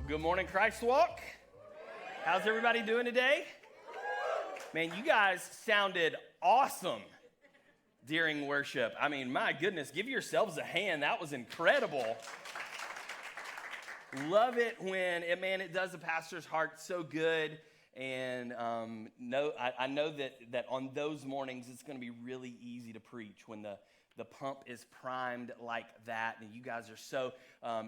Good morning, Christ Walk. How's everybody doing today? Man, you guys sounded awesome during worship. I mean, my goodness, give yourselves a hand. That was incredible. Love it when, it does the pastor's heart so good. And I know that on those mornings, it's going to be really easy to preach when the pump is primed like that, and you guys are so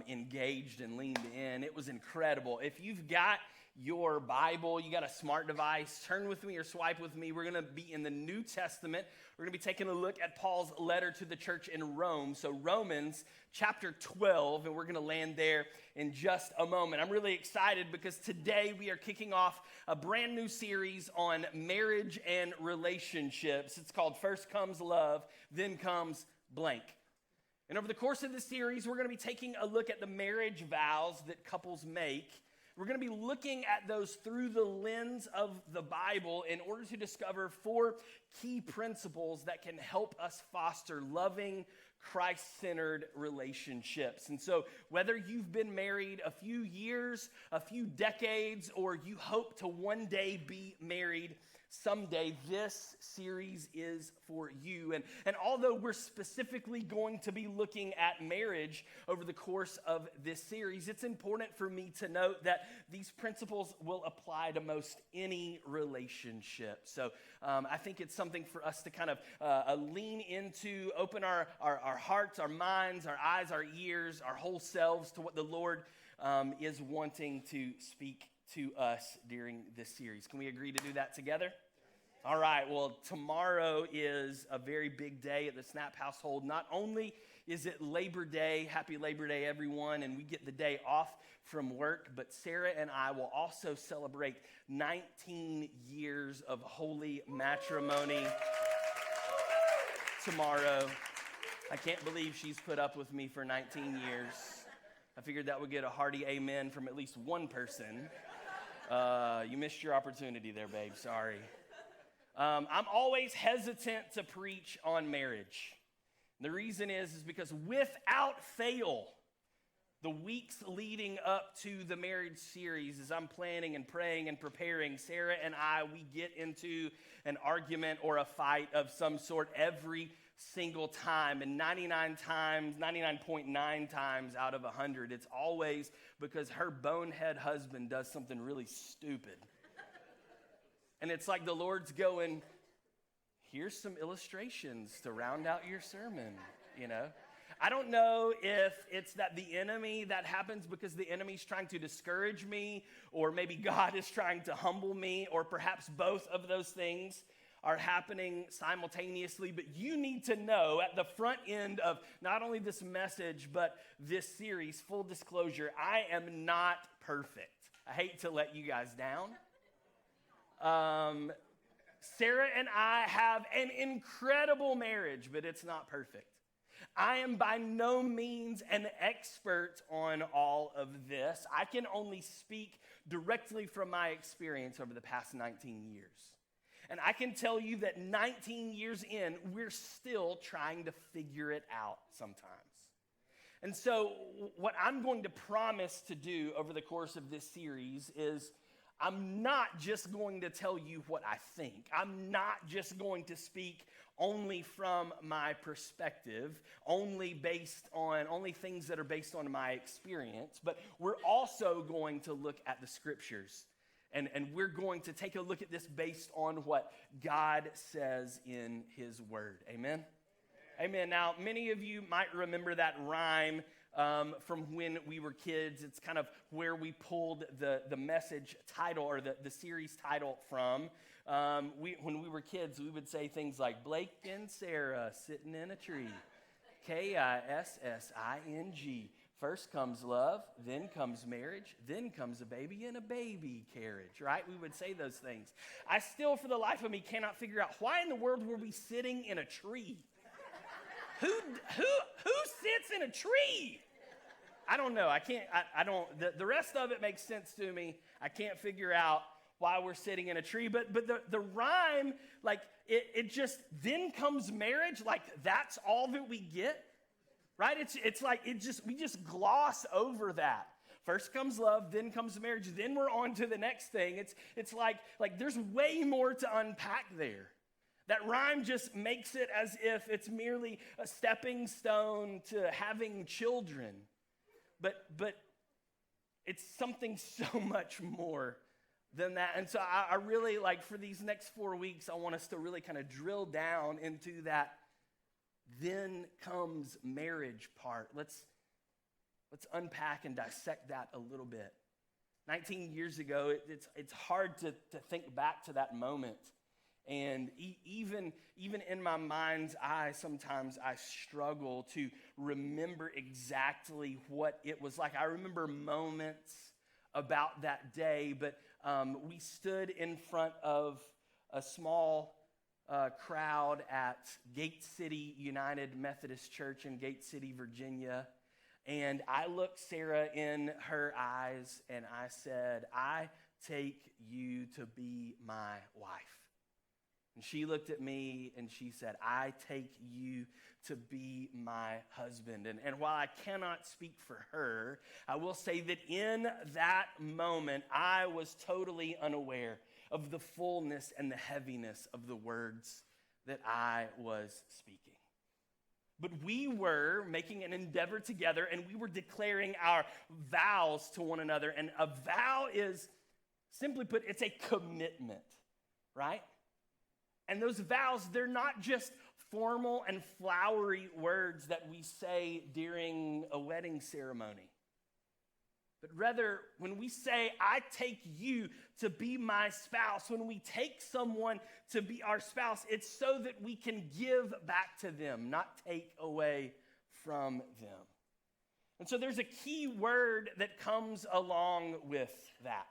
engaged and leaned in. It was incredible. If you've got your Bible, you got a smart device, turn with me or swipe with me. We're going to be in the New Testament. We're going to be taking a look at Paul's letter to the church in Rome. So Romans chapter 12, and we're going to land there in just a moment. I'm really excited because today we are kicking off a brand new series on marriage and relationships. It's called First Comes Love, Then Comes Blank. And over the course of this series, we're going to be taking a look at the marriage vows that couples make. We're going to be looking at those through the lens of the Bible in order to discover 4 key principles that can help us foster loving, Christ-centered relationships. And so whether you've been married a few years, a few decades, or you hope to one day be married someday, this series is for you. And although we're specifically going to be looking at marriage over the course of this series, it's important for me to note that these principles will apply to most any relationship. So I think it's something for us to kind of lean into, open our hearts, our minds, our eyes, our ears, our whole selves to what the Lord is wanting to speak to us during this series. Can we agree to do that together? All right, well, tomorrow is a very big day at the Snap household. Not only is it Labor Day, happy Labor Day, everyone, and we get the day off from work, but Sarah and I will also celebrate 19 years of holy matrimony tomorrow. I can't believe she's put up with me for 19 years. I figured that would get a hearty amen from at least one person. You missed your opportunity there, babe. Sorry. I'm always hesitant to preach on marriage. The reason is because without fail, the weeks leading up to the marriage series, as I'm planning and praying and preparing, Sarah and I, we get into an argument or a fight of some sort every single time, and 99.9 times out of 100, it's always because her bonehead husband does something really stupid. And it's like the Lord's going, here's some illustrations to round out your sermon, you know. I don't know if it's that the enemy, that happens because the enemy's trying to discourage me, or maybe God is trying to humble me, or perhaps both of those things are happening simultaneously. But you need to know at the front end of not only this message, but this series, full disclosure, I am not perfect. I hate to let you guys down. Sarah and I have an incredible marriage, but it's not perfect. I am by no means an expert on all of this. I can only speak directly from my experience over the past 19 years. And I can tell you that 19 years in, we're still trying to figure it out sometimes. And so what I'm going to promise to do over the course of this series is I'm not just going to tell you what I think. I'm not just going to speak only from my perspective, only things that are based on my experience, but we're also going to look at the scriptures. And we're going to take a look at this based on what God says in his word. Amen? Amen. Now, many of you might remember that rhyme from when we were kids. It's kind of where we pulled the message title or the series title from. When we were kids, we would say things like Blake and Sarah sitting in a tree. Kissing. First comes love, then comes marriage, then comes a baby in a baby carriage, right? We would say those things. I still, for the life of me, cannot figure out why in the world were we sitting in a tree? Who sits in a tree? I don't know. The rest of it makes sense to me. I can't figure out why we're sitting in a tree. But the rhyme, like, it just, then comes marriage, like, that's all that we get, right? It's like, we just gloss over that. first comes love, then comes marriage, then we're on to the next thing. It's like there's way more to unpack there. That rhyme just makes it as if it's merely a stepping stone to having children. But it's something so much more than that. And so I really, like, for these next 4 weeks, I want us to really kind of drill down into that then comes marriage part. Let's unpack and dissect that a little bit. 19 years ago, it's hard to think back to that moment. And even in my mind's eye, sometimes I struggle to remember exactly what it was like. I remember moments about that day, but we stood in front of a small crowd at Gate City United Methodist Church in Gate City, Virginia. And I looked Sarah in her eyes and I said, "I take you to be my wife." And she looked at me and she said, "I take you to be my husband." And while I cannot speak for her, I will say that in that moment, I was totally unaware of the fullness and the heaviness of the words that I was speaking. But we were making an endeavor together and we were declaring our vows to one another. And a vow is, simply put, it's a commitment, right? And those vows, they're not just formal and flowery words that we say during a wedding ceremony. But rather, when we say, "I take you to be my spouse," when we take someone to be our spouse, it's so that we can give back to them, not take away from them. And so there's a key word that comes along with that.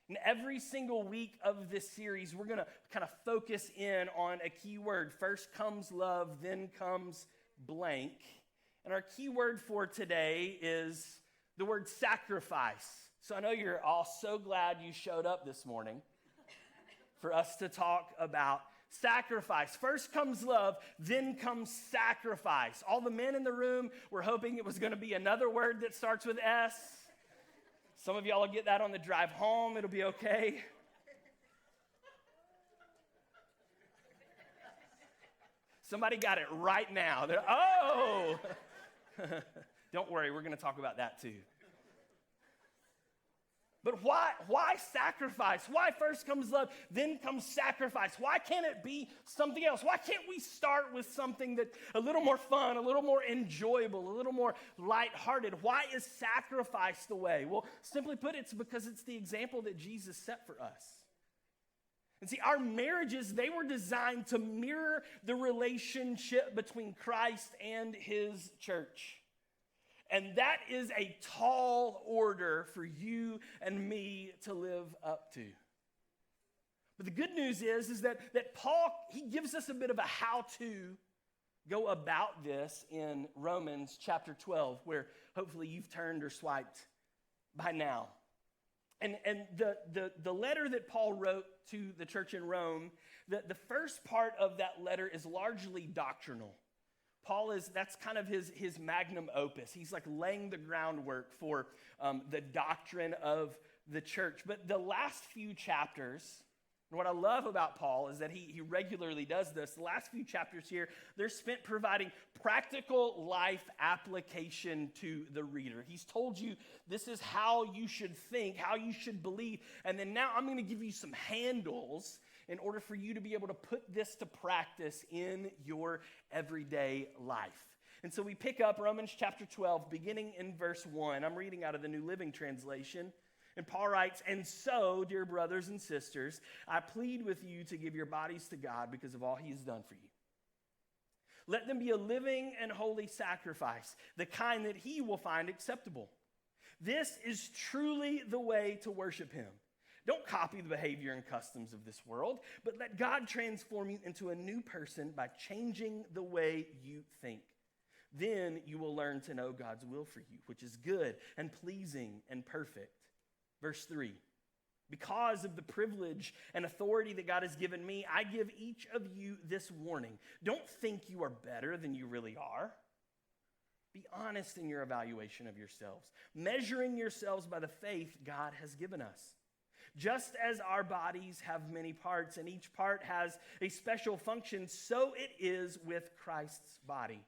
And every single week of this series, we're going to kind of focus in on a key word. First comes love, then comes blank. And our key word for today is the word sacrifice. So I know you're all so glad you showed up this morning for us to talk about sacrifice. First comes love, then comes sacrifice. All the men in the room were hoping it was going to be another word that starts with S. Some of y'all will get that on the drive home. It'll be okay. Somebody got it right now. Oh! Don't worry, we're going to talk about that too. But why sacrifice? Why first comes love, then comes sacrifice? Why can't it be something else? Why can't we start with something that's a little more fun, a little more enjoyable, a little more lighthearted? Why is sacrifice the way? Well, simply put, it's because it's the example that Jesus set for us. And see, our marriages, they were designed to mirror the relationship between Christ and his church. And that is a tall order for you and me to live up to. But the good news is that Paul, he gives us a bit of a how-to go about this in Romans chapter 12, where hopefully you've turned or swiped by now. And the letter that Paul wrote to the church in Rome, the first part of that letter is largely doctrinal. Paul that's kind of his magnum opus. He's like laying the groundwork for the doctrine of the church. But the last few chapters, and what I love about Paul is that he regularly does this. The last few chapters here, they're spent providing practical life application to the reader. He's told you this is how you should think, how you should believe. And then now I'm going to give you some handles in order for you to be able to put this to practice in your everyday life. And so we pick up Romans chapter 12, beginning in verse 1. I'm reading out of the New Living Translation. And Paul writes, "And so, dear brothers and sisters, I plead with you to give your bodies to God because of all he has done for you. Let them be a living and holy sacrifice, the kind that he will find acceptable. This is truly the way to worship him. Don't copy the behavior and customs of this world, but let God transform you into a new person by changing the way you think. Then you will learn to know God's will for you, which is good and pleasing and perfect." Verse 3, "Because of the privilege and authority that God has given me, I give each of you this warning. Don't think you are better than you really are. Be honest in your evaluation of yourselves, measuring yourselves by the faith God has given us. Just as our bodies have many parts and each part has a special function, so it is with Christ's body.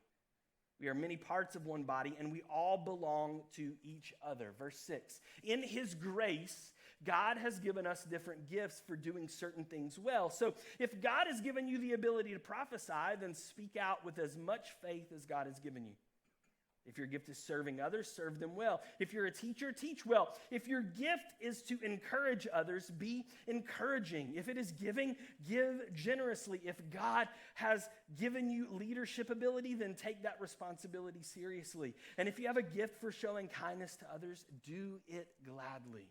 We are many parts of one body, and we all belong to each other. Verse 6, in his grace, God has given us different gifts for doing certain things well. So if God has given you the ability to prophesy, then speak out with as much faith as God has given you. If your gift is serving others, serve them well. If you're a teacher, teach well. If your gift is to encourage others, be encouraging. If it is giving, give generously. If God has given you leadership ability, then take that responsibility seriously. And if you have a gift for showing kindness to others, do it gladly.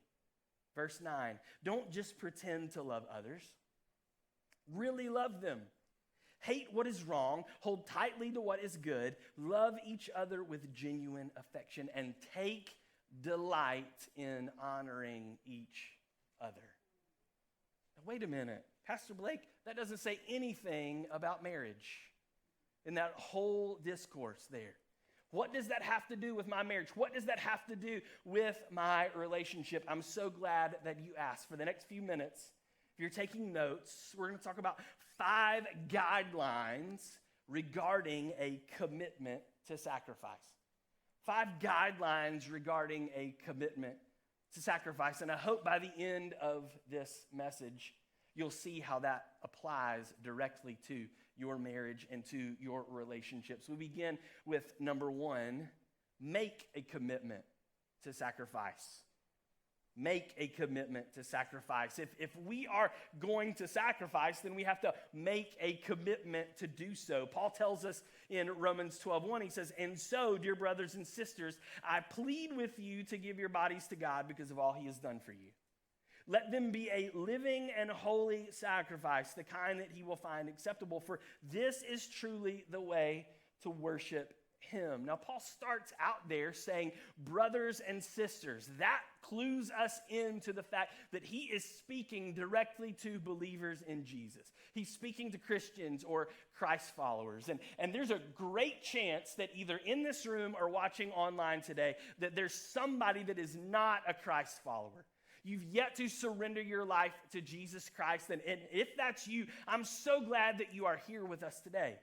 Verse 9, don't just pretend to love others. Really love them. Hate what is wrong, hold tightly to what is good, love each other with genuine affection, and take delight in honoring each other. Now, wait a minute. Pastor Blake, that doesn't say anything about marriage in that whole discourse there. What does that have to do with my marriage? What does that have to do with my relationship? I'm so glad that you asked. For the next few minutes, if you're taking notes, we're going to talk about 5 guidelines regarding a commitment to sacrifice. 5 guidelines regarding a commitment to sacrifice. And I hope by the end of this message, you'll see how that applies directly to your marriage and to your relationships. We begin with number 1, make a commitment to sacrifice. Make a commitment to sacrifice. If we are going to sacrifice, then we have to make a commitment to do so. Paul tells us in Romans 12:1, he says, and so, dear brothers and sisters, I plead with you to give your bodies to God because of all he has done for you. Let them be a living and holy sacrifice, the kind that he will find acceptable, for this is truly the way to worship him. Now, Paul starts out there saying brothers and sisters. That clues us into the fact that he is speaking directly to believers in Jesus. He's speaking to Christians or Christ followers. And there's a great chance that either in this room or watching online today, that there's somebody that is not a Christ follower. You've yet to surrender your life to Jesus Christ. And if that's you, I'm so glad that you are here with us today.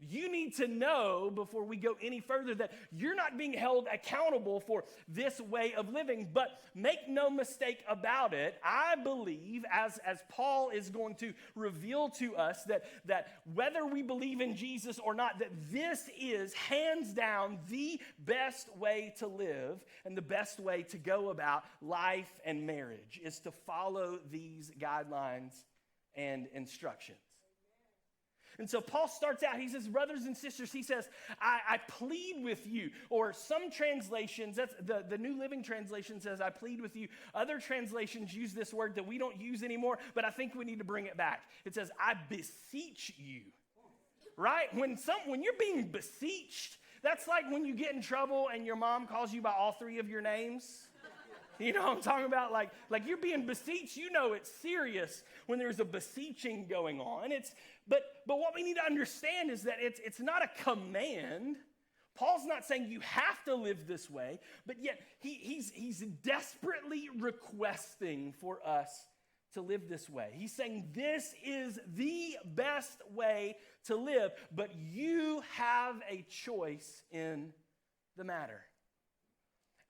You need to know before we go any further that you're not being held accountable for this way of living, but make no mistake about it. I believe, as Paul is going to reveal to us, that whether we believe in Jesus or not, that this is hands down the best way to live and the best way to go about life and marriage is to follow these guidelines and instructions. And so Paul starts out, he says, brothers and sisters, he says, I plead with you. Or some translations, that's the New Living Translation says, I plead with you. Other translations use this word that we don't use anymore, but I think we need to bring it back. It says, I beseech you. Right? When you're being beseeched, that's like when you get in trouble and your mom calls you by all 3 of your names. You know what I'm talking about? Like you're being beseeched. You know it's serious when there's a beseeching going on. But what we need to understand is that it's not a command. Paul's not saying you have to live this way, but yet he's desperately requesting for us to live this way. He's saying this is the best way to live, but you have a choice in the matter.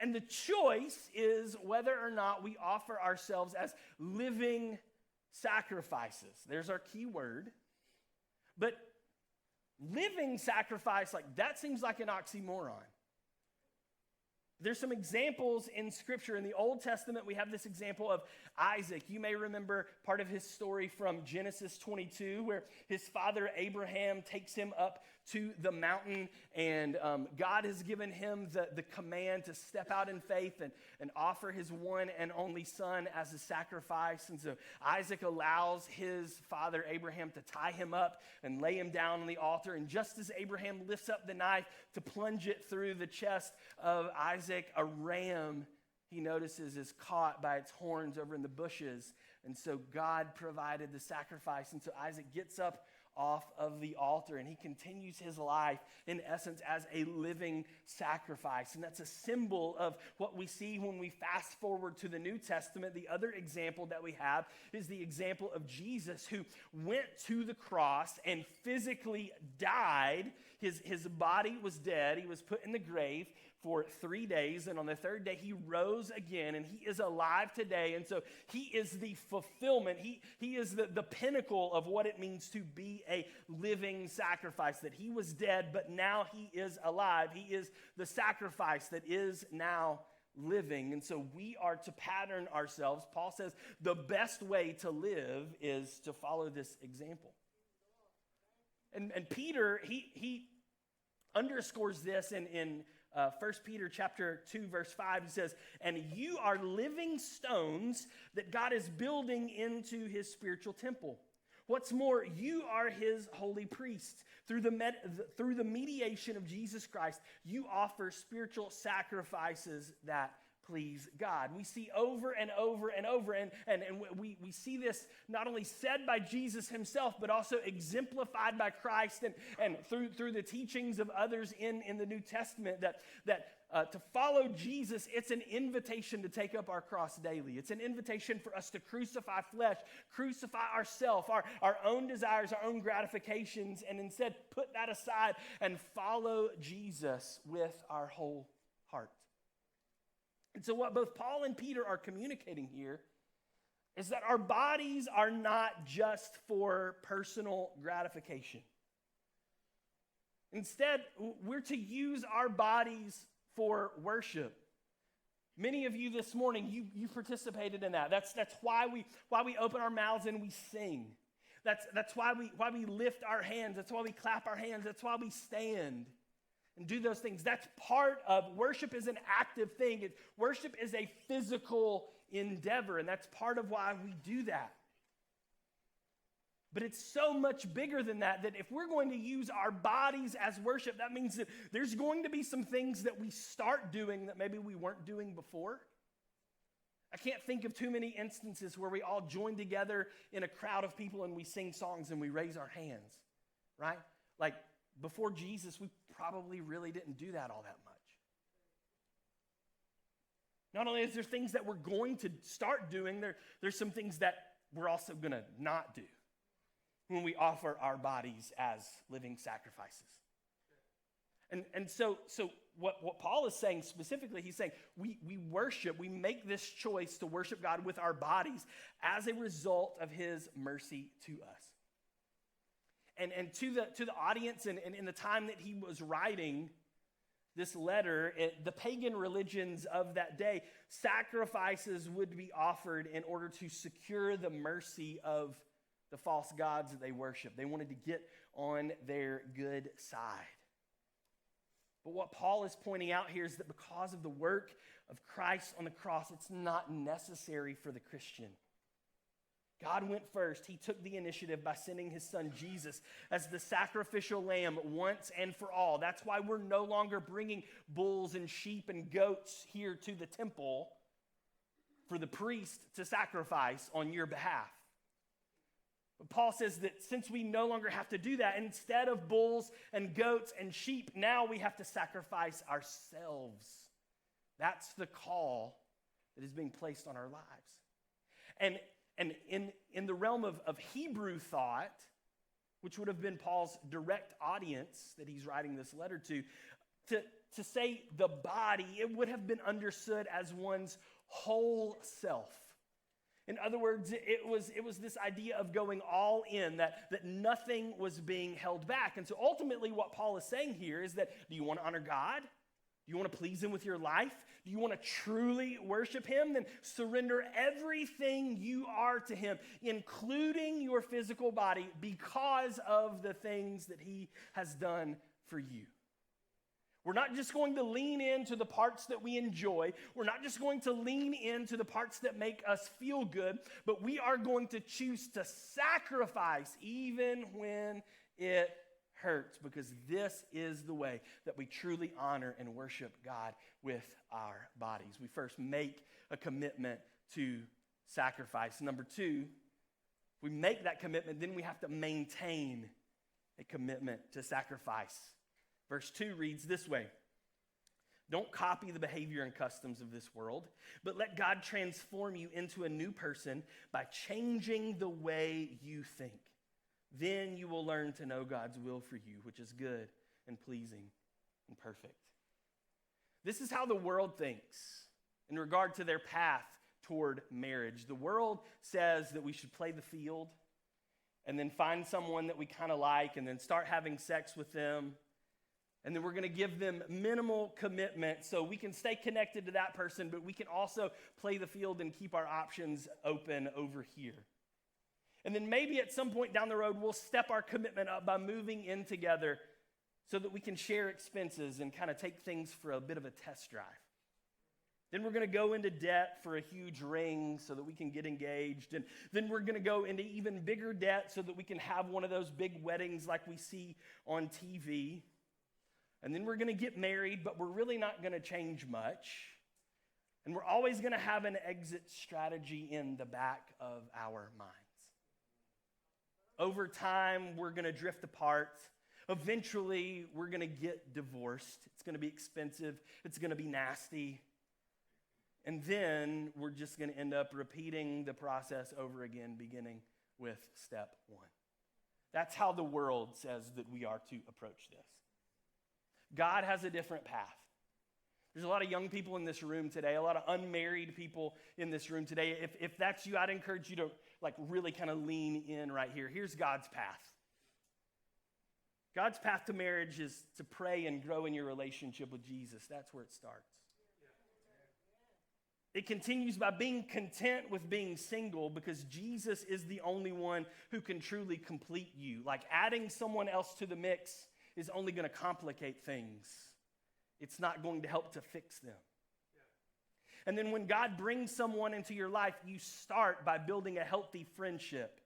And the choice is whether or not we offer ourselves as living sacrifices. There's our key word. But living sacrifice, like that seems like an oxymoron. There's some examples in Scripture. In the Old Testament, we have this example of Isaac. You may remember part of his story from Genesis 22, where his father Abraham takes him up to the mountain, and God has given him the command to step out in faith and offer his one and only son as a sacrifice. And so Isaac allows his father Abraham to tie him up and lay him down on the altar. And just as Abraham lifts up the knife to plunge it through the chest of Isaac, a ram, he notices, is caught by its horns over in the bushes. And so God provided the sacrifice. And so Isaac gets up off of the altar, and he continues his life, in essence, as a living sacrifice. And that's a symbol of what we see when we fast forward to the New Testament. The other example that we have is the example of Jesus, who went to the cross and physically died. His body was dead. He was put in the grave for 3 days, and on the third day he rose again, and he is alive today. And so he is the fulfillment. He is the pinnacle of what it means to be a living sacrifice, that he was dead, but now he is alive. He is the sacrifice that is now living. And so we are to pattern ourselves. Paul says the best way to live is to follow this example. And Peter, he underscores this in 1 Peter chapter 2, verse 5. He says, "And you are living stones that God is building into his spiritual temple. What's more, you are his holy priests. Through the mediation of Jesus Christ, you offer spiritual sacrifices that please God." We see over and over and over, and we see this not only said by Jesus himself, but also exemplified by Christ and through the teachings of others in the New Testament, that to follow Jesus, it's an invitation to take up our cross daily. It's an invitation for us to crucify flesh, crucify ourselves, our own desires, our own gratifications, and instead put that aside and follow Jesus with our whole heart. And so what both Paul and Peter are communicating here is that our bodies are not just for personal gratification. Instead, we're to use our bodies for worship. Many of you this morning, you participated in that. That's why we open our mouths and we sing. That's why we lift our hands. That's why we clap our hands. That's why we stand and do those things. That's part of worship. Is an active thing. Worship is a physical endeavor, and that's part of why we do that. But it's so much bigger than that if we're going to use our bodies as worship, that means that there's going to be some things that we start doing that maybe we weren't doing before. I can't think of too many instances where we all join together in a crowd of people and we sing songs and we raise our hands, right? Like, before Jesus, we probably really didn't do that all that much. Not only is there things that we're going to start doing, there's some things that we're also going to not do when we offer our bodies as living sacrifices. And so what Paul is saying specifically, he's saying we worship, we make this choice to worship God with our bodies as a result of his mercy to us. And to the audience and in the time that he was writing this letter, the pagan religions of that day, sacrifices would be offered in order to secure the mercy of the false gods that they worship. They wanted to get on their good side. But what Paul is pointing out here is that because of the work of Christ on the cross, it's not necessary for the Christian. God went first. He took the initiative by sending his son Jesus as the sacrificial lamb once and for all. That's why we're no longer bringing bulls and sheep and goats here to the temple for the priest to sacrifice on your behalf. But Paul says that since we no longer have to do that, instead of bulls and goats and sheep, now we have to sacrifice ourselves. That's the call that is being placed on our lives. And in the realm of Hebrew thought, which would have been Paul's direct audience that he's writing this letter to say the body, it would have been understood as one's whole self. In other words, it was this idea of going all in, that nothing was being held back. And so ultimately what Paul is saying here is that, do you want to honor God? Do you want to please him with your life? Do you want to truly worship him? Then surrender everything you are to him, including your physical body, because of the things that he has done for you. We're not just going to lean into the parts that we enjoy. We're not just going to lean into the parts that make us feel good, but we are going to choose to sacrifice even when it hurts, because this is the way that we truly honor and worship God with our bodies. We first make a commitment to sacrifice. Number two, we make that commitment, then we have to maintain a commitment to sacrifice. Verse 2 reads this way: don't copy the behavior and customs of this world, but let God transform you into a new person by changing the way you think. Then you will learn to know God's will for you, which is good and pleasing and perfect. This is how the world thinks in regard to their path toward marriage. The world says that we should play the field and then find someone that we kind of like and then start having sex with them. And then we're going to give them minimal commitment so we can stay connected to that person, but we can also play the field and keep our options open over here. And then maybe at some point down the road, we'll step our commitment up by moving in together so that we can share expenses and kind of take things for a bit of a test drive. Then we're going to go into debt for a huge ring so that we can get engaged. And then we're going to go into even bigger debt so that we can have one of those big weddings like we see on TV. And then we're going to get married, but we're really not going to change much. And we're always going to have an exit strategy in the back of our minds. Over time, we're going to drift apart. Eventually, we're going to get divorced. It's going to be expensive. It's going to be nasty. And then we're just going to end up repeating the process over again, beginning with step one. That's how the world says that we are to approach this. God has a different path. There's a lot of young people in this room today, a lot of unmarried people in this room today. If that's you, I'd encourage you to really kind of lean in right here. Here's God's path. God's path to marriage is to pray and grow in your relationship with Jesus. That's where it starts. It continues by being content with being single because Jesus is the only one who can truly complete you. Like adding someone else to the mix is only going to complicate things. It's not going to help to fix them. And then when God brings someone into your life, you start by building a healthy friendship.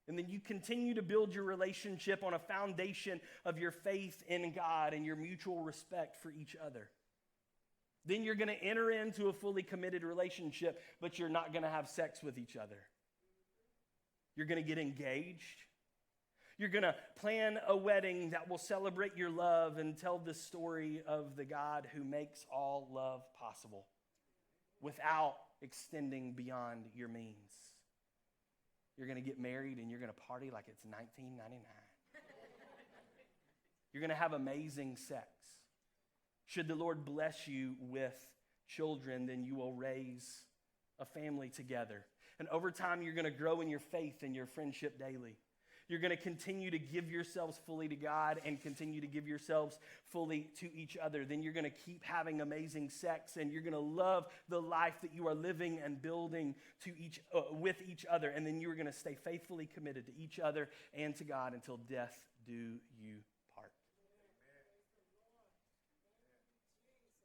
And then you continue to build your relationship on a foundation of your faith in God and your mutual respect for each other. Then you're going to enter into a fully committed relationship, but you're not going to have sex with each other. You're going to get engaged. You're going to plan a wedding that will celebrate your love and tell the story of the God who makes all love possible without extending beyond your means. You're going to get married and you're going to party like it's 1999. You're going to have amazing sex. Should the Lord bless you with children, then you will raise a family together. And over time, you're going to grow in your faith and your friendship daily. You're going to continue to give yourselves fully to God and continue to give yourselves fully to each other. Then you're going to keep having amazing sex and you're going to love the life that you are living and building with each other. And then you're going to stay faithfully committed to each other and to God until death do you part.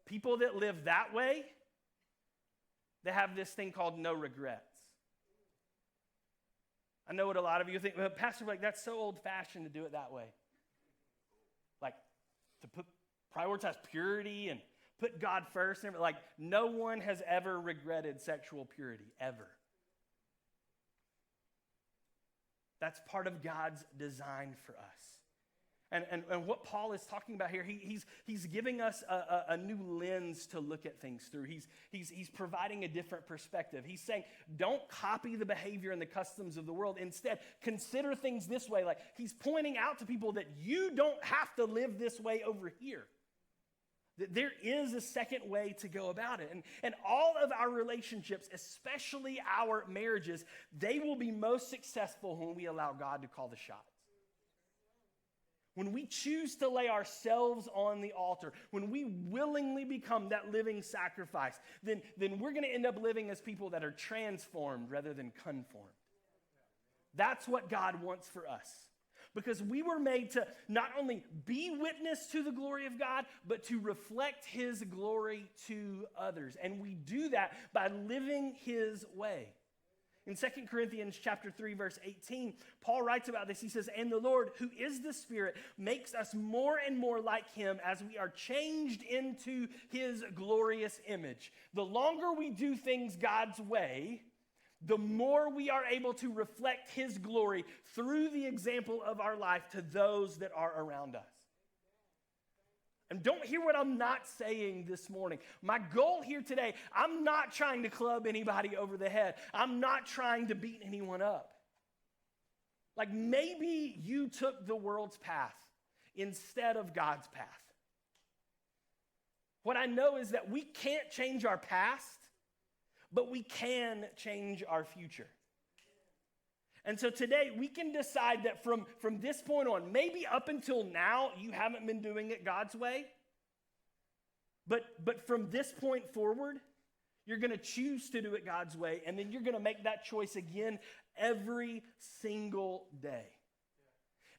People that live that way, they have this thing called no regrets. I know what a lot of you think, well, Pastor, that's so old-fashioned to do it that way. Like, to prioritize purity and put God first. And like, no one has ever regretted sexual purity, ever. That's part of God's design for us. And what Paul is talking about here, he's giving us a new lens to look at things through. He's providing a different perspective. He's saying, don't copy the behavior and the customs of the world. Instead, consider things this way. Like he's pointing out to people that you don't have to live this way over here. That there is a second way to go about it. And all of our relationships, especially our marriages, they will be most successful when we allow God to call the shots. When we choose to lay ourselves on the altar, when we willingly become that living sacrifice, then we're going to end up living as people that are transformed rather than conformed. That's what God wants for us. Because we were made to not only be witness to the glory of God, but to reflect his glory to others. And we do that by living his way. In 2 Corinthians chapter 3, verse 18, Paul writes about this. He says, and the Lord, who is the Spirit, makes us more and more like him as we are changed into his glorious image. The longer we do things God's way, the more we are able to reflect his glory through the example of our life to those that are around us. And don't hear what I'm not saying this morning. My goal here today, I'm not trying to club anybody over the head. I'm not trying to beat anyone up. Like maybe you took the world's path instead of God's path. What I know is that we can't change our past, but we can change our future. And so today we can decide that from this point on, maybe up until now, you haven't been doing it God's way. But from this point forward, you're going to choose to do it God's way, and then you're going to make that choice again every single day.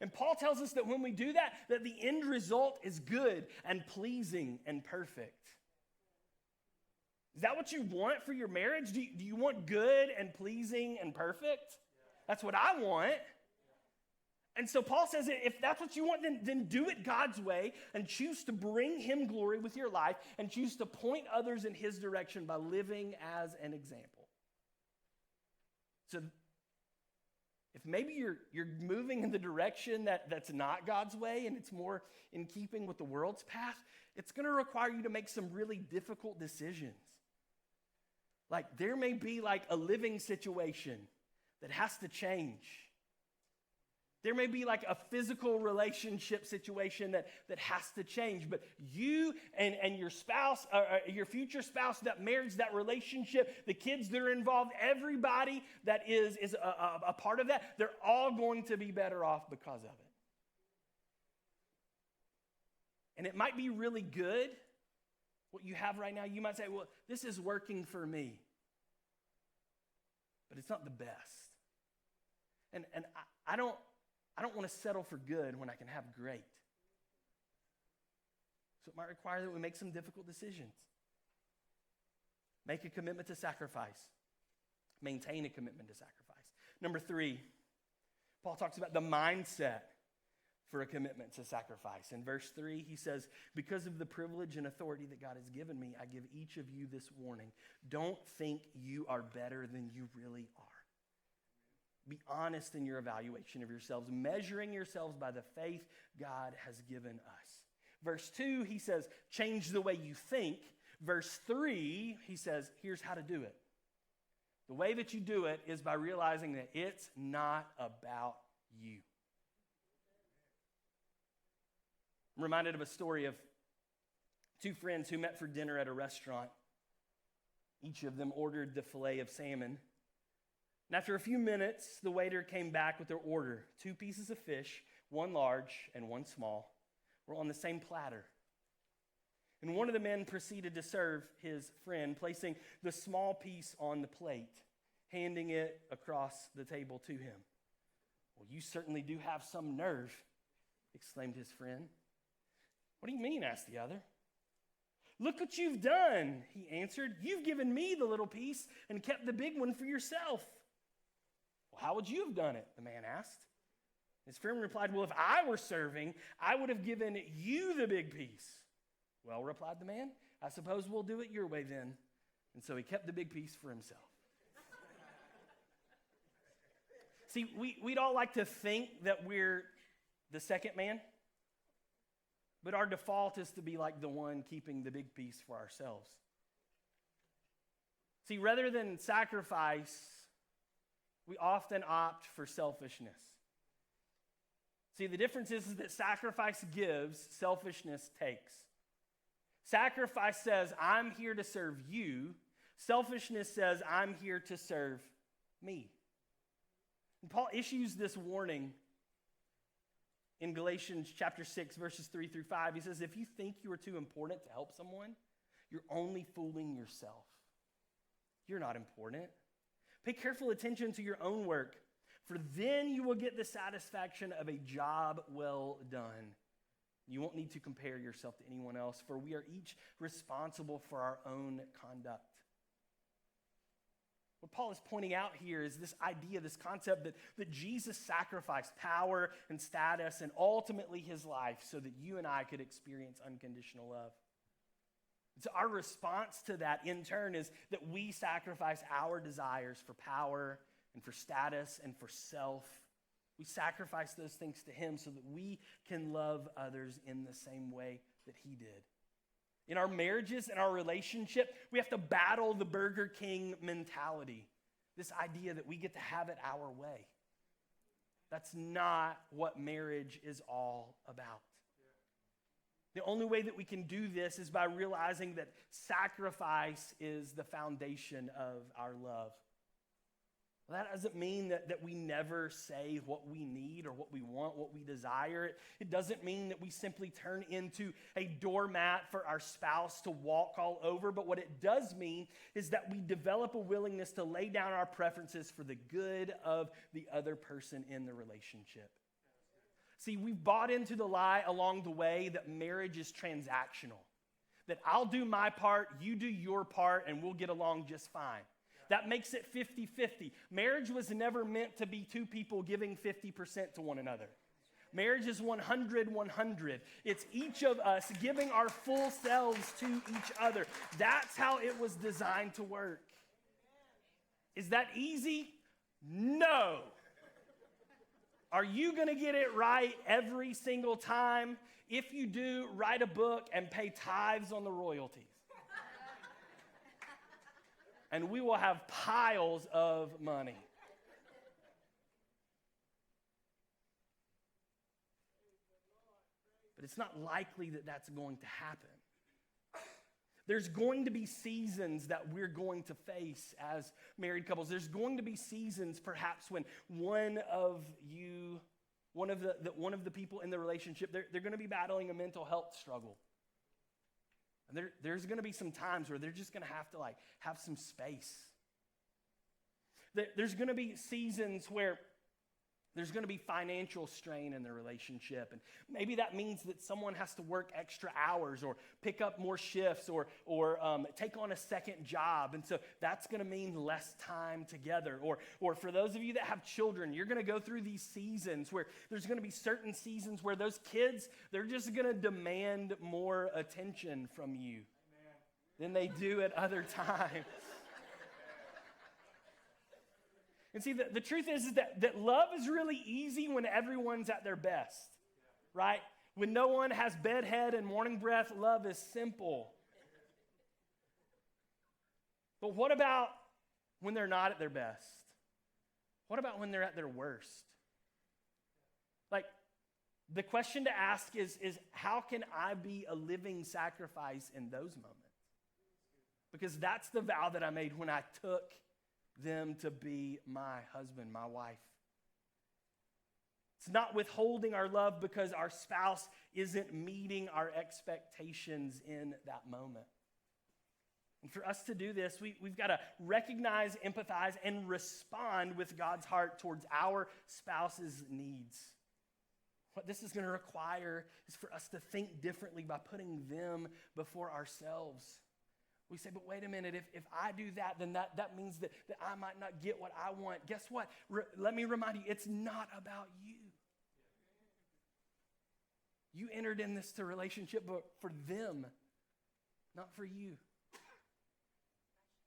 And Paul tells us that when we do that, that the end result is good and pleasing and perfect. Is that what you want for your marriage? Do you want good and pleasing and perfect? That's what I want. And so Paul says that if that's what you want, then do it God's way and choose to bring him glory with your life and choose to point others in his direction by living as an example. So if maybe you're moving in the direction that's not God's way and it's more in keeping with the world's path, it's going to require you to make some really difficult decisions. Like there may be like a living situation that has to change. There may be like a physical relationship situation that has to change. But you and your spouse, your future spouse, that marriage, that relationship, the kids that are involved, everybody that is a part of that, they're all going to be better off because of it. And it might be really good, what you have right now. You might say, well, this is working for me. But it's not the best. And I don't want to settle for good when I can have great. So it might require that we make some difficult decisions. Make a commitment to sacrifice. Maintain a commitment to sacrifice. Number 3, Paul talks about the mindset for a commitment to sacrifice. In verse 3, he says, because of the privilege and authority that God has given me, I give each of you this warning. Don't think you are better than you really are. Be honest in your evaluation of yourselves, measuring yourselves by the faith God has given us. Verse 2, he says, change the way you think. Verse 3, he says, here's how to do it. The way that you do it is by realizing that it's not about you. I'm reminded of a story of 2 friends who met for dinner at a restaurant. Each of them ordered the fillet of salmon. And after a few minutes, the waiter came back with their order. 2 pieces of fish, 1 large and 1 small, were on the same platter. And one of the men proceeded to serve his friend, placing the small piece on the plate, handing it across the table to him. Well, you certainly do have some nerve, exclaimed his friend. What do you mean? Asked the other. Look what you've done, he answered. You've given me the little piece and kept the big one for yourself. Well, how would you have done it? The man asked. His friend replied, well, if I were serving, I would have given you the big piece. Well, replied the man, I suppose we'll do it your way then. And so he kept the big piece for himself. See, we'd all like to think that we're the second man, but our default is to be like the one keeping the big piece for ourselves. See, rather than sacrifice, we often opt for selfishness. See, the difference is that sacrifice gives, selfishness takes. Sacrifice says, I'm here to serve you. Selfishness says, I'm here to serve me. And Paul issues this warning in Galatians chapter 6, verses 3 through 5. He says, if you think you are too important to help someone, you're only fooling yourself. You're not important. Pay careful attention to your own work, for then you will get the satisfaction of a job well done. You won't need to compare yourself to anyone else, for we are each responsible for our own conduct. What Paul is pointing out here is this idea, this concept that Jesus sacrificed power and status and ultimately his life so that you and I could experience unconditional love. So our response to that, in turn, is that we sacrifice our desires for power and for status and for self. We sacrifice those things to him so that we can love others in the same way that he did. In our marriages and our relationship, we have to battle the Burger King mentality, this idea that we get to have it our way. That's not what marriage is all about. The only way that we can do this is by realizing that sacrifice is the foundation of our love. That doesn't mean that we never say what we need or what we want, what we desire. It doesn't mean that we simply turn into a doormat for our spouse to walk all over. But what it does mean is that we develop a willingness to lay down our preferences for the good of the other person in the relationship. See, we've bought into the lie along the way that marriage is transactional. That I'll do my part, you do your part, and we'll get along just fine. That makes it 50-50. Marriage was never meant to be two people giving 50% to one another. Marriage is 100-100. It's each of us giving our full selves to each other. That's how it was designed to work. Is that easy? No. Are you going to get it right every single time? If you do, write a book and pay tithes on the royalties. And we will have piles of money. But it's not likely that that's going to happen. There's going to be seasons that we're going to face as married couples. There's going to be seasons, perhaps, when one of the people in the relationship, they're going to be battling a mental health struggle. And there's going to be some times where they're just going to have to have some space. There's going to be seasons where there's going to be financial strain in the relationship. And maybe that means that someone has to work extra hours or pick up more shifts or take on a second job. And so that's going to mean less time together. Or for those of you that have children, you're going to go through these seasons where there's going to be certain seasons where those kids, they're just going to demand more attention from you than they do at other times. And see, the truth is that love is really easy when everyone's at their best, right? When no one has bedhead and morning breath, love is simple. But what about when they're not at their best? What about when they're at their worst? Like, the question to ask is how can I be a living sacrifice in those moments? Because that's the vow that I made when I took them to be my husband, my wife. It's not withholding our love because our spouse isn't meeting our expectations in that moment. And for us to do this, we've got to recognize, empathize, and respond with God's heart towards our spouse's needs. What this is going to require is for us to think differently by putting them before ourselves. We say, but wait a minute, if I do that, then that means that I might not get what I want. Guess what? Let me remind you, it's not about you. You entered in this relationship for them, not for you.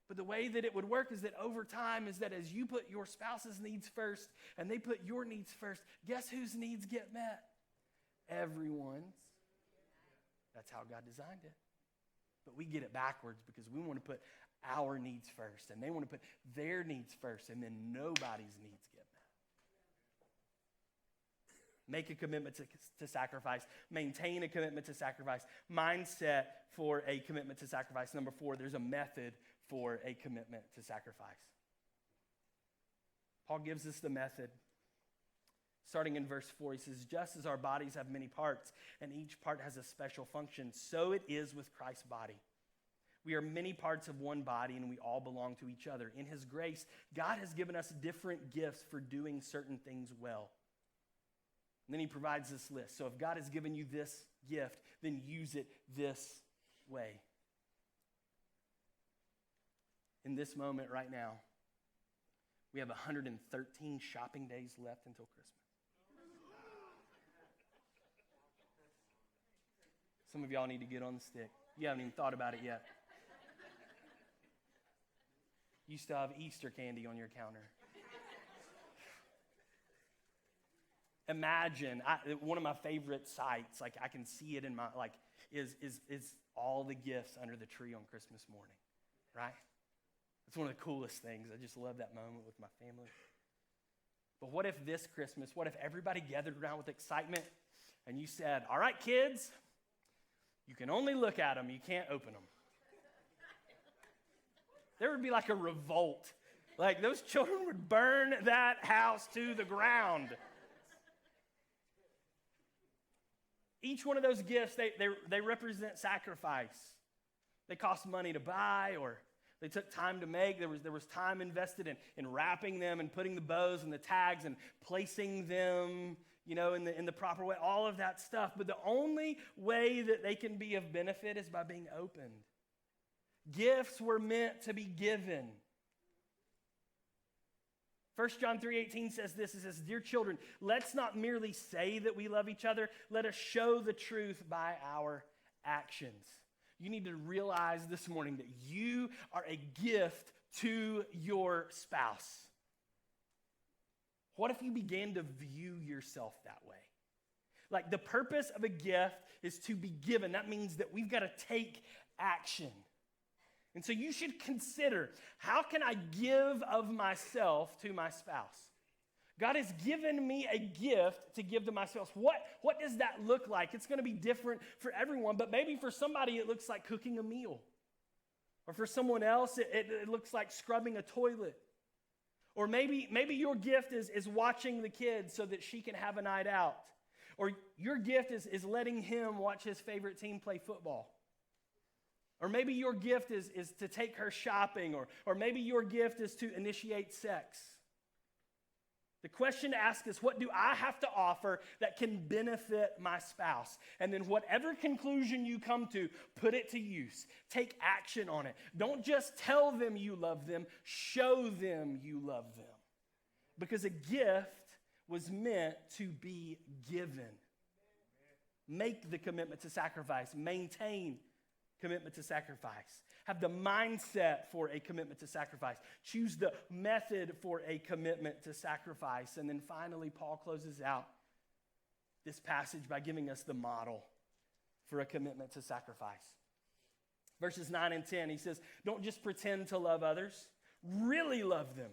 But the way that it would work is that over time is that as you put your spouse's needs first and they put your needs first, guess whose needs get met? Everyone's. That's how God designed it. But we get it backwards because we want to put our needs first, and they want to put their needs first, and then nobody's needs get met. Make a commitment to sacrifice. Maintain a commitment to sacrifice. Mindset for a commitment to sacrifice. Number 4, there's a method for a commitment to sacrifice. Paul gives us the method. Starting in verse 4, he says, just as our bodies have many parts and each part has a special function, so it is with Christ's body. We are many parts of one body and we all belong to each other. In his grace, God has given us different gifts for doing certain things well. And then he provides this list. So if God has given you this gift, then use it this way. In this moment right now, we have 113 shopping days left until Christmas. Some of y'all need to get on the stick. You haven't even thought about it yet. You still have Easter candy on your counter. Imagine, one of my favorite sights, like I can see it in my, like, is all the gifts under the tree on Christmas morning, right? It's one of the coolest things. I just love that moment with my family. But what if this Christmas, what if everybody gathered around with excitement and you said, all right, kids, you can only look at them, you can't open them. There would be like a revolt. Like those children would burn that house to the ground. Each one of those gifts, they represent sacrifice. They cost money to buy, or they took time to make. There was time invested in wrapping them and putting the bows and the tags and placing them, in the proper way, all of that stuff. But the only way that they can be of benefit is by being opened. Gifts were meant to be given. 1 John 3:18 says this, it says, "Dear children, let's not merely say that we love each other, let us show the truth by our actions." You need to realize this morning that you are a gift to your spouse. What if you began to view yourself that way? Like the purpose of a gift is to be given. That means that we've got to take action. And so you should consider, how can I give of myself to my spouse? God has given me a gift to give to my spouse. What does that look like? It's going to be different for everyone, but maybe for somebody it looks like cooking a meal. Or for someone else it looks like scrubbing a toilet. Or maybe your gift is watching the kids so that she can have a night out. Or your gift is letting him watch his favorite team play football. Or maybe your gift is to take her shopping, or maybe your gift is to initiate sex. The question to ask is, what do I have to offer that can benefit my spouse? And then whatever conclusion you come to, put it to use. Take action on it. Don't just tell them you love them, show them you love them. Because a gift was meant to be given. Make the commitment to sacrifice. Maintain commitment to sacrifice. Have the mindset for a commitment to sacrifice. Choose the method for a commitment to sacrifice. And then finally, Paul closes out this passage by giving us the model for a commitment to sacrifice. Verses 9 and 10, he says, don't just pretend to love others. Really love them.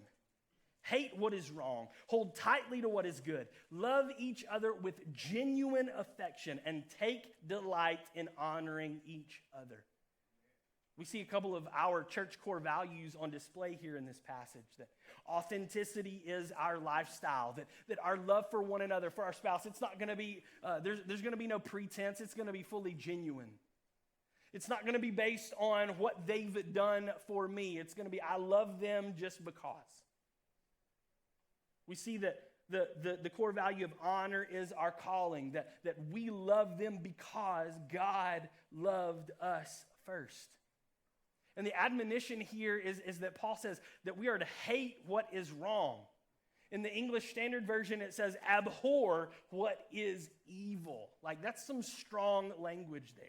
Hate what is wrong. Hold tightly to what is good. Love each other with genuine affection and take delight in honoring each other. We see a couple of our church core values on display here in this passage. That authenticity is our lifestyle. That our love for one another, for our spouse, it's not going to be, there's going to be no pretense. It's going to be fully genuine. It's not going to be based on what they've done for me. It's going to be, I love them just because. We see that the core value of honor is our calling, that we love them because God loved us first. And the admonition here is that Paul says that we are to hate what is wrong. In the English Standard Version, it says abhor what is evil. Like that's some strong language there.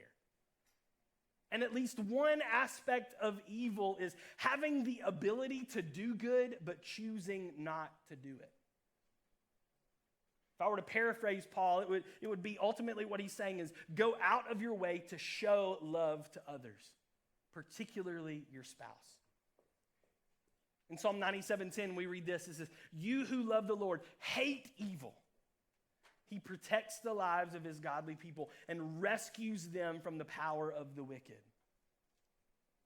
And at least one aspect of evil is having the ability to do good, but choosing not to do it. If I were to paraphrase Paul, it would be ultimately what he's saying is go out of your way to show love to others, particularly your spouse. In Psalm 97:10, we read this. It says, you who love the Lord, hate evil. He protects the lives of his godly people and rescues them from the power of the wicked.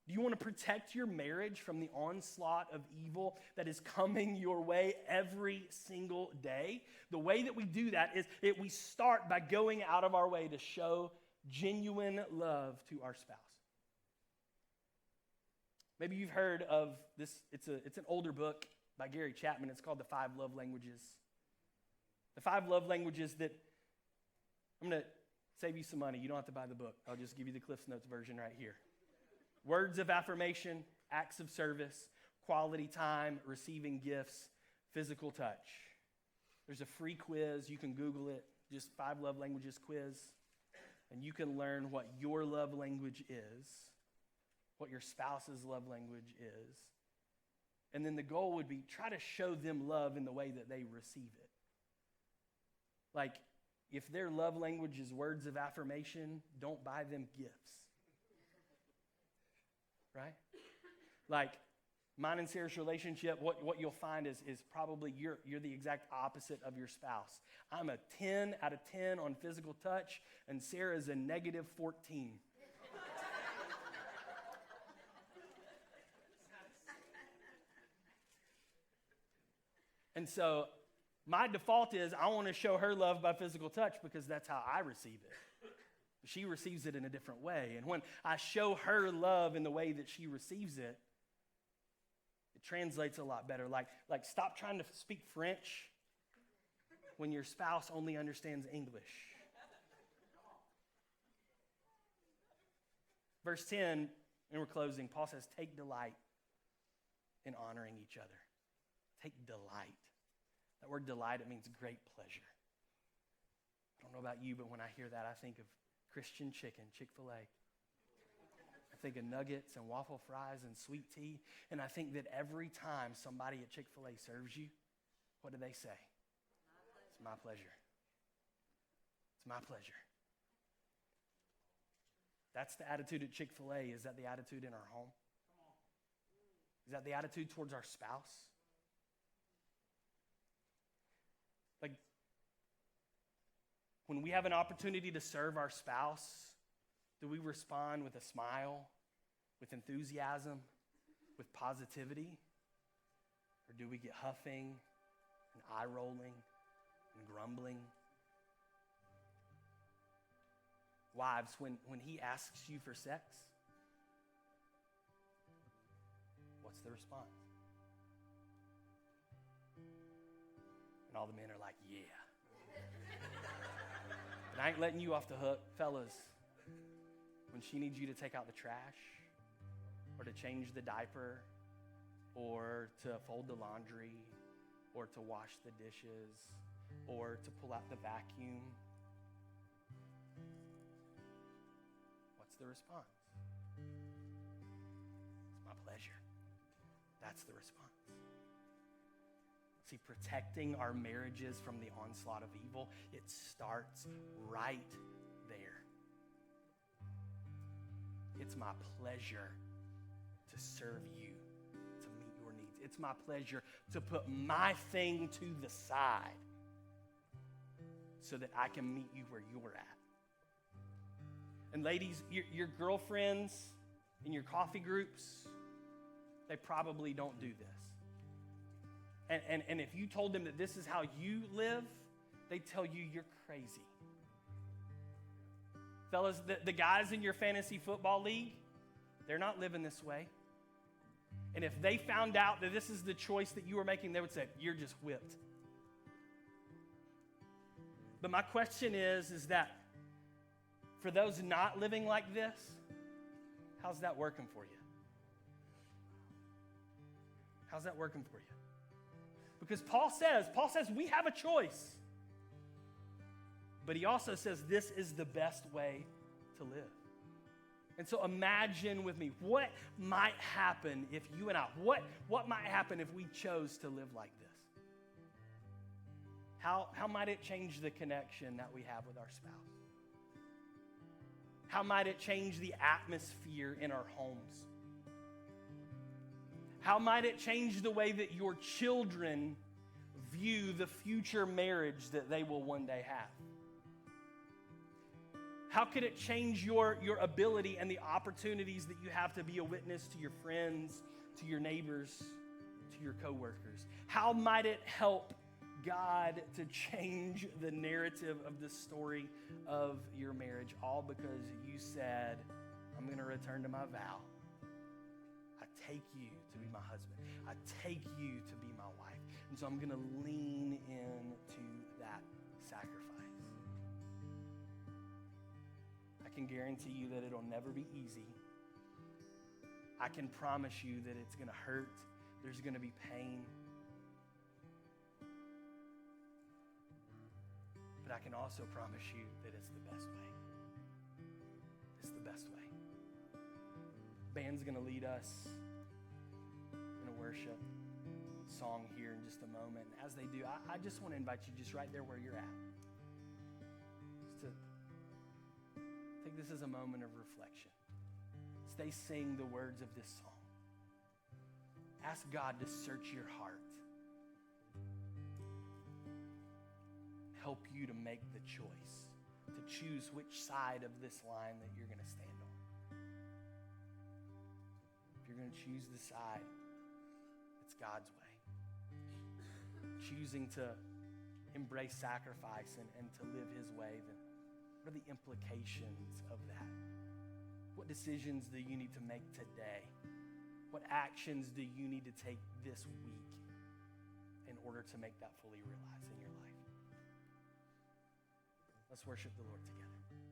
Do you want to protect your marriage from the onslaught of evil that is coming your way every single day? The way that we do that is we start by going out of our way to show genuine love to our spouse. Maybe you've heard of this. It's an older book by Gary Chapman. It's called The 5 Love Languages. The 5 love languages that, I'm going to save you some money. You don't have to buy the book. I'll just give you the Cliff's Notes version right here. Words of affirmation, acts of service, quality time, receiving gifts, physical touch. There's a free quiz. You can Google it. Just 5 love languages quiz. and you can learn what your love language is, what your spouse's love language is. And then the goal would be try to show them love in the way that they receive it. Like, if their love language is words of affirmation, don't buy them gifts. Right? Like, mine and Sarah's relationship, what you'll find is probably you're the exact opposite of your spouse. I'm a 10 out of 10 on physical touch, and Sarah's a negative 14. And so my default is I want to show her love by physical touch because that's how I receive it. She receives it in a different way. And when I show her love in the way that she receives it, it translates a lot better. Like stop trying to speak French when your spouse only understands English. Verse 10, and we're closing, Paul says, take delight in honoring each other. Take delight. That word delight, it means great pleasure. I don't know about you, but when I hear that, I think of Christian chicken, Chick-fil-A. I think of nuggets and waffle fries and sweet tea. And I think that every time somebody at Chick-fil-A serves you, what do they say? It's my pleasure. It's my pleasure. That's the attitude at Chick-fil-A. Is that the attitude in our home? Is that the attitude towards our spouse? Like, when we have an opportunity to serve our spouse, do we respond with a smile, with enthusiasm, with positivity? Or do we get huffing and eye-rolling and grumbling? Wives, when he asks you for sex, what's the response? And all the men are like, yeah. But I ain't letting you off the hook. Fellas, when she needs you to take out the trash or to change the diaper or to fold the laundry or to wash the dishes or to pull out the vacuum, what's the response? It's my pleasure. That's the response. See, protecting our marriages from the onslaught of evil, it starts right there. It's my pleasure to serve you, to meet your needs. It's my pleasure to put my thing to the side so that I can meet you where you're at. And ladies, your girlfriends in your coffee groups, they probably don't do this. And if you told them that this is how you live, they'd tell you you're crazy. Fellas, the guys in your fantasy football league, they're not living this way. And if they found out that this is the choice that you were making, they would say, you're just whipped. But my question is that for those not living like this, how's that working for you? How's that working for you? Because Paul says we have a choice. But he also says this is the best way to live. And so imagine with me, what might happen if you and I, what might happen if we chose to live like this? How might it change the connection that we have with our spouse? How might it change the atmosphere in our homes? How might it change the way that your children view the future marriage that they will one day have? How could it change your ability and the opportunities that you have to be a witness to your friends, to your neighbors, to your coworkers? How might it help God to change the narrative of the story of your marriage, all because you said, I'm going to return to my vow. I take you to be my husband. I take you to be my wife. And so I'm going to lean into that sacrifice. I can guarantee you that it'll never be easy. I can promise you that it's going to hurt. There's going to be pain. But I can also promise you that it's the best way. the best way. Band's going to lead us in a worship song here in just a moment. As they do, I just want to invite you just right there where you're at, just to take this as a moment of reflection. As they sing the words of this song, ask God to search your heart. Help you to make the choice, to choose which side of this line that you're going to stand on. If you're going to choose the side, it's God's way. Choosing to embrace sacrifice and to live his way, then what are the implications of that? What decisions do you need to make today? What actions do you need to take this week in order to make that fully realized in your life? Let's worship the Lord together.